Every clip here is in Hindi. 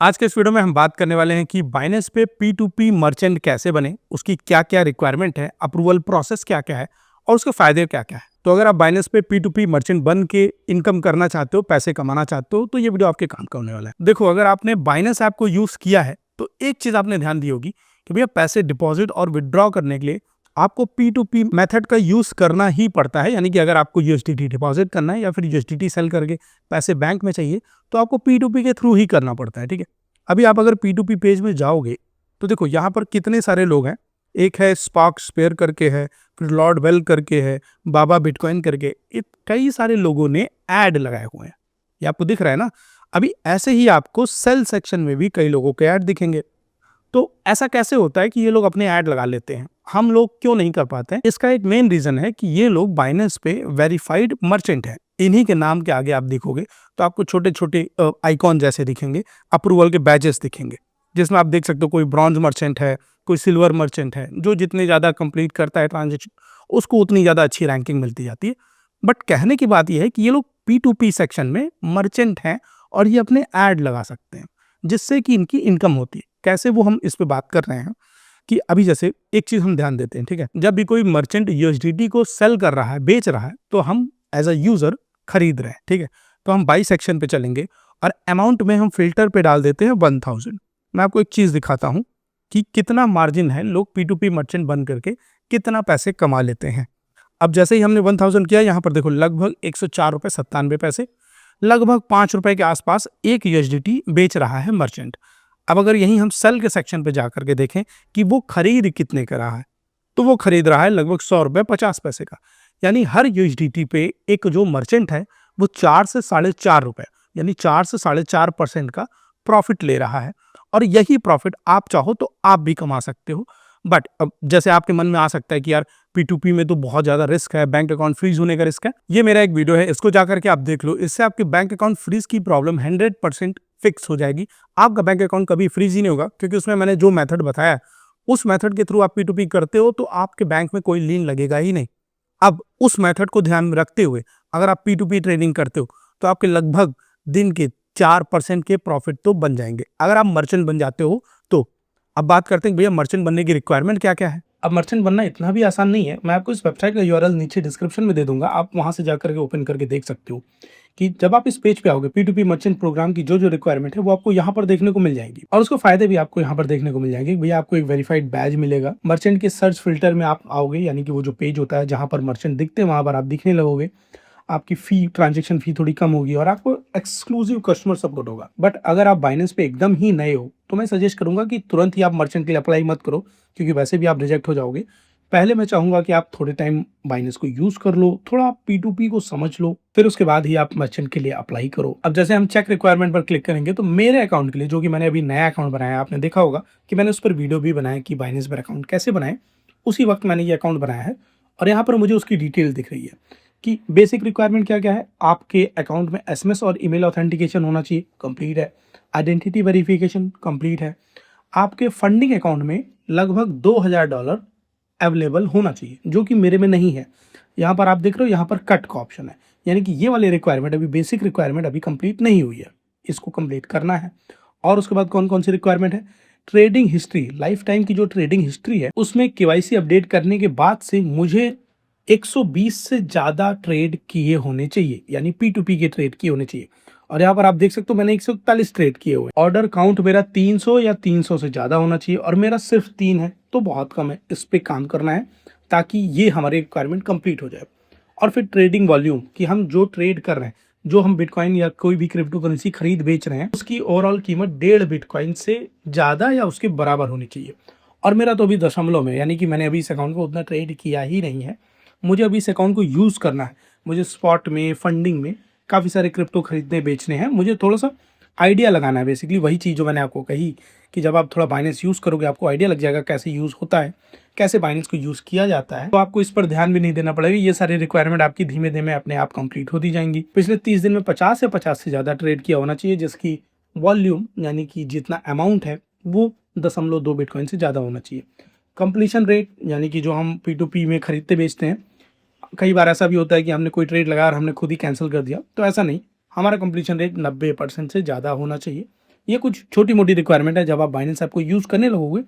आज के इस वीडियो में हम बात करने वाले हैं कि बाइनेंस पे P2P मर्चेंट कैसे बने, उसकी क्या-क्या रिक्वायरमेंट है, अप्रूवल प्रोसेस क्या-क्या है और उसके फायदे क्या-क्या है। तो अगर आप बाइनेंस पे P2P मर्चेंट बन के इनकम करना चाहते हो, पैसे कमाना चाहते हो, तो ये वीडियो आपके काम का होने वाला है। देखो, अगर आपने बाइनेंस ऐप को यूज किया है, तो एक चीज आपने ध्यान दी होगी कि भैया पैसे डिपॉजिट और विदड्रॉ करने के लिए आपको P2P मेथड का यूज करना ही पड़ता है। यानी कि अगर आपको USDT डिपॉजिट करना है या फिर USDT सेल करके पैसे बैंक में चाहिए, तो आपको P2P के थ्रू ही करना पड़ता है। ठीक है। अभी आप अगर P2P पेज में जाओगे तो देखो यहाँ पर कितने सारे लोग हैं। एक है स्पार्क स्पेयर करके है, फिर लॉर्ड वेल करके है, बाबा बिटकॉइन करके, कई सारे लोगों ने ऐड लगाए हुए हैं। ये आपको दिख रहा है ना। अभी ऐसे ही आपको सेल सेक्शन में भी कई लोगों के ऐड दिखेंगे। तो ऐसा कैसे होता है कि ये लोग अपने ऐड लगा लेते हैं, हम लोग क्यों नहीं कर पाते हैं? इसका एक मेन रीजन है कि ये लोग बाइनेंस पे वेरीफाइड मर्चेंट है। इन्हीं के नाम के आगे आप देखोगे तो आपको छोटे छोटे आइकॉन जैसे दिखेंगे, अप्रूवल के बैजेस दिखेंगे, जिसमें आप देख सकते हो कोई ब्रॉन्ज मर्चेंट है, कोई सिल्वर मर्चेंट है। जो जितने ज्यादा कंप्लीट करता है ट्रांजेक्शन, उसको उतनी ज्यादा अच्छी रैंकिंग मिलती जाती है। बट कहने की बात यह है कि ये लोग P2P सेक्शन में मर्चेंट हैं और ये अपने ऐड लगा सकते हैं, जिससे कि इनकी इनकम होती है। कैसे, वो हम इस पे बात कर रहे हैं कि अभी जैसे एक चीज हम ध्यान देते हैं। ठीक है, जब भी कोई मर्चेंट USDT को सेल कर रहा है, बेच रहा है, तो हम एज अ यूजर खरीद रहे हैं। ठीक है, तो हम बाई सेक्शन पे चलेंगे और अमाउंट में हम फिल्टर पे डाल देते हैं 1000। मैं आपको एक चीज दिखाता हूं कि कितना मार्जिन है, लोग P2P मर्चेंट बन करके कितना पैसे कमा लेते हैं। अब जैसे ही हमने 1000 किया, यहाँ पर देखो लगभग 104 रुपये 97 पैसे, लगभग 5 रुपए के आसपास एक USDT बेच रहा है मर्चेंट। अब अगर यहीं हम सेल के सेक्शन पे जाकर के देखें कि वो खरीद कितने का रहा है, तो वो खरीद रहा है लगभग 100 रुपये 50 पैसे का। यानी हर USDT पे एक जो मर्चेंट है वो 4 से 4.5 रुपए, यानी 4 से 4.5% का प्रॉफिट ले रहा है। और यही प्रॉफिट आप चाहो तो आप भी कमा सकते हो। बट अब जैसे आपके मन में आ सकता है कि यार P2P में तो बहुत ज्यादा रिस्क है, बैंक अकाउंट फ्रीज होने का रिस्क है। ये मेरा एक वीडियो है, इसको जाकर के आप देख लो। इससे आपके बैंक अकाउंट फ्रीज की प्रॉब्लम 100% फिक्स हो जाएगी। आपका बैंक अकाउंट कभी फ्रीज ही नहीं होगा, क्योंकि उसमें मैंने जो मेथड बताया, उस मेथड के थ्रू आप P2P करते हो तो आपके बैंक में कोई लीन लगेगा ही नहीं। अब उस मेथड को ध्यान में रखते हुए अगर आप P2P ट्रेडिंग करते हो तो आपके लगभग दिन के 4% के प्रॉफिट तो बन जाएंगे, अगर आप मर्चेंट बन जाते हो तो। अब बात करते हैं भैया मर्चेंट बनने की रिक्वायरमेंट क्या क्या है। अब मर्चेंट बनना इतना भी आसान नहीं है। मैं आपको इस वेबसाइट का URL नीचे डिस्क्रिप्शन में दे दूंगा, आप वहां से जाकर के ओपन करके देख सकते हो कि जब आप इस पेज पे आओगे, P2P मर्चेंट प्रोग्राम की जो जो रिक्वायरमेंट है वो आपको यहाँ पर देखने को मिल जाएंगी, और उसके फायदे भी आपको यहाँ पर देखने को मिल जाएंगे। भैया आपको एक वेरीफाइड बैज मिलेगा। मर्चेंट के सर्च फिल्टर में आप आओगे, यानी कि वो जो पेज होता है जहाँ पर मर्चेंट दिखते हैं वहां पर आप दिखने लगोगे। आपकी फी, ट्रांजेक्शन फी थोड़ी कम होगी और आपको एक्सक्लूसिव कस्टमर सपोर्ट होगा। बट अगर आप बाइनेंस पे एकदम ही नए हो तो मैं सजेस्ट करूंगा कि तुरंत ही आप मर्चेंट के लिए अप्लाई मत करो, क्योंकि वैसे भी आप रिजेक्ट हो जाओगे। पहले मैं चाहूंगा कि आप थोड़े टाइम बाइनेंस को यूज कर लो, थोड़ा P2P को समझ लो, फिर उसके बाद ही आप मर्चेंट के लिए अप्लाई करो। अब जैसे हम चेक रिक्वायरमेंट पर क्लिक करेंगे तो मेरे अकाउंट के लिए, जो कि मैंने अभी नया अकाउंट बनाया है, आपने देखा होगा कि मैंने उस पर वीडियो भी बनाया कि बाइनेंस पर अकाउंट कैसे बनाए। उसी वक्त मैंने ये अकाउंट बनाया है और यहाँ पर मुझे उसकी डिटेल दिख रही है कि बेसिक रिक्वायरमेंट क्या क्या है। आपके अकाउंट में SMS और ईमेल ऑथेंटिकेशन होना चाहिए, कंप्लीट है। आइडेंटिटी वेरिफिकेशन कंप्लीट है। आपके फंडिंग अकाउंट में लगभग $2000 अवेलेबल होना चाहिए, जो कि मेरे में नहीं है। यहाँ पर आप देख रहे हो, यहाँ पर कट का ऑप्शन है, यानी कि ये वाली रिक्वायरमेंट अभी, बेसिक रिक्वायरमेंट अभी कंप्लीट नहीं हुई है, इसको कंप्लीट करना है। और उसके बाद कौन कौन सी रिक्वायरमेंट है, ट्रेडिंग हिस्ट्री, लाइफ टाइम की जो ट्रेडिंग हिस्ट्री है उसमें KYC अपडेट करने के बाद से मुझे 120 से ज़्यादा ट्रेड किए होने चाहिए, यानी P2P के ट्रेड किए होने चाहिए। और यहाँ पर आप देख सकते हो मैंने 141 ट्रेड किए हुए। ऑर्डर काउंट मेरा 300 या 300 से ज़्यादा होना चाहिए, और मेरा सिर्फ 3 है तो बहुत कम है। इस पे काम करना है ताकि ये हमारी रिक्वायरमेंट कंप्लीट हो जाए। और फिर ट्रेडिंग वॉल्यूम, कि हम जो ट्रेड कर रहे हैं, जो हम बिटकॉइन या कोई भी क्रिप्टो करेंसी खरीद बेच रहे हैं, उसकी ओवरऑल कीमत 1.5 बिटकॉइन से ज़्यादा या उसके बराबर होनी चाहिए। और मेरा तो अभी दशमलव में, यानी कि मैंने अभी इस अकाउंट को उतना ट्रेड किया ही नहीं है। मुझे अभी इस अकाउंट को यूज़ करना है। मुझे स्पॉट में, फंडिंग में काफ़ी सारे क्रिप्टो खरीदने बेचने हैं। मुझे थोड़ा सा आइडिया लगाना है। बेसिकली वही चीज़ जो मैंने आपको कही कि जब आप थोड़ा बाइनेंस यूज़ करोगे आपको आइडिया लग जाएगा कैसे यूज़ होता है, कैसे बाइनेंस को यूज़ किया जाता है। तो आपको इस पर ध्यान भी नहीं देना पड़ेगा। ये सारी रिक्वायरमेंट आपकी धीमे धीमे अपने आप कंप्लीट होती जाएंगी। पिछले 30 दिन में 50 या 50 से ज़्यादा ट्रेड किया होना चाहिए, जिसकी वॉल्यूम, यानी कि जितना अमाउंट है वो 0.2 बिटकॉइन से ज़्यादा होना चाहिए। कंप्लीशन रेट, यानी कि जो हम P2P में खरीदते बेचते हैं, कई बार ऐसा भी होता है कि हमने कोई ट्रेड लगाया और हमने खुद ही कैंसिल कर दिया, तो ऐसा नहीं। हमारा कंप्लीशन रेट 90% से ज़्यादा होना चाहिए, ये कुछ छोटी मोटी रिक्वायरमेंट है, जब आप बाइनेंस ऐप को यूज़ करने लगोगे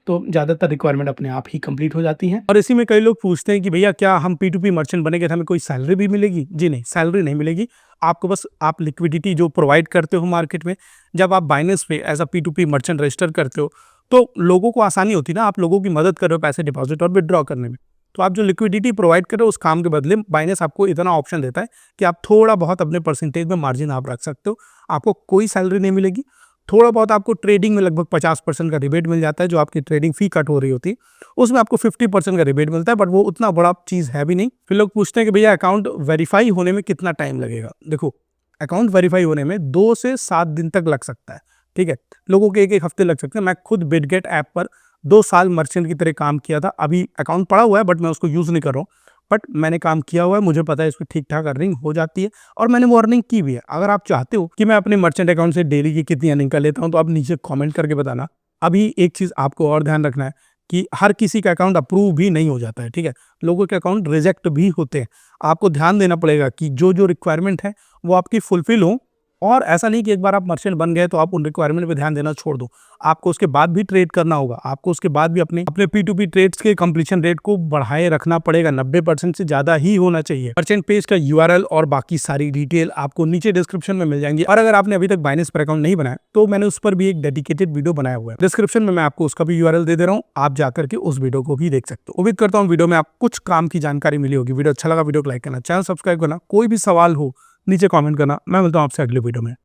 तो ज़्यादातर रिक्वायरमेंट अपने आप ही कंप्लीट हो जाती हैं। और इसी में कई लोग पूछते हैं कि भैया क्या हम P2P मर्चेंट बनेंगे तो हमें कोई सैलरी भी मिलेगी? जी नहीं, सैलरी नहीं मिलेगी। आपको बस आप लिक्विडिटी जो प्रोवाइड करते हो मार्केट में, जब आप बाइनेंस पे as a P2P merchant register करते हो, तो लोगों को आसानी होती है ना, आप लोगों की मदद कर रहे हो पैसे डिपॉज़िट और विथड्रॉ करने में। तो आप जो लिक्विडिटी प्रोवाइड कर रहे हो उस काम के बदले बाइनेंस आपको इतना ऑप्शन देता है कि आप थोड़ा बहुत अपने परसेंटेज में मार्जिन आप रख सकते हो। आपको कोई सैलरी नहीं मिलेगी। थोड़ा बहुत आपको ट्रेडिंग में लगभग 50% का रिबेट मिल जाता है, जो आपकी ट्रेडिंग फी कट हो रही होती है, उसमें आपको 50% का रिबेट मिलता है, बट वो उतना बड़ा चीज़ है भी नहीं। फिर लोग पूछते हैं कि भैया अकाउंट वेरीफाई होने में कितना टाइम लगेगा? देखो, अकाउंट वेरीफाई होने में 2 से 7 दिन तक लग सकता है, ठीक है? लोगों के 1-1 हफ्ते लग सकते हैं। मैं खुद बिटगेट ऐप पर 2 साल मर्चेंट की तरह काम किया था। अभी अकाउंट पड़ा हुआ है बट मैं उसको यूज़ नहीं कर रहा हूँ। बट मैंने काम किया हुआ है, मुझे पता है इसमें ठीक-ठाक अर्निंग हो जाती है और मैंने वो अर्निंग की भी है। अगर आप चाहते हो कि मैं अपने मर्चेंट अकाउंट से डेली की कितनी अर्निंग कर लेता हूँ, तो आप नीचे कमेंट करके बताना। अभी एक चीज़ आपको और ध्यान रखना है कि हर किसी का अकाउंट अप्रूव भी नहीं हो जाता है, ठीक है? लोगों के अकाउंट रिजेक्ट भी होते हैं। आपको ध्यान देना पड़ेगा कि जो-जो रिक्वायरमेंट है, वो आपकी फुलफिल हो, और ऐसा नहीं कि एक बार आप मर्चेंट बन गए तो आप उन रिक्वायरमेंट पे ध्यान देना छोड़ दो। आपको उसके बाद भी ट्रेड करना होगा। आपको उसके बाद भी अपने अपने P2P ट्रेड्स के कंप्लीशन रेट को बढ़ाए रखना पड़ेगा। 90% से ज़्यादा ही होना चाहिए। मर्चेंट पेज का URL और बाकी सारी डिटेल आपको नीचे डिस्क्रिप्शन में मिल जाएंगी। और अगर आपने अभी तक बाइनेंस पर अकाउंट नहीं बनाया तो मैंने उस पर भी एक डेडिकेटेड वीडियो बनाया हुआ है। डिस्क्रिप्शन में मैं आपको उसका भी URL दे रहा हूँ, आप जाकर के उस वीडियो को भी देख सकते हो। उम्मीद करता हूँ वीडियो में आप कुछ काम की जानकारी मिली होगी। वीडियो अच्छा लगा वीडियो को लाइक करना, चैनल सब्सक्राइब करना, कोई भी सवाल हो नीचे कमेंट करना। मैं मिलता हूँ आपसे अगले वीडियो में।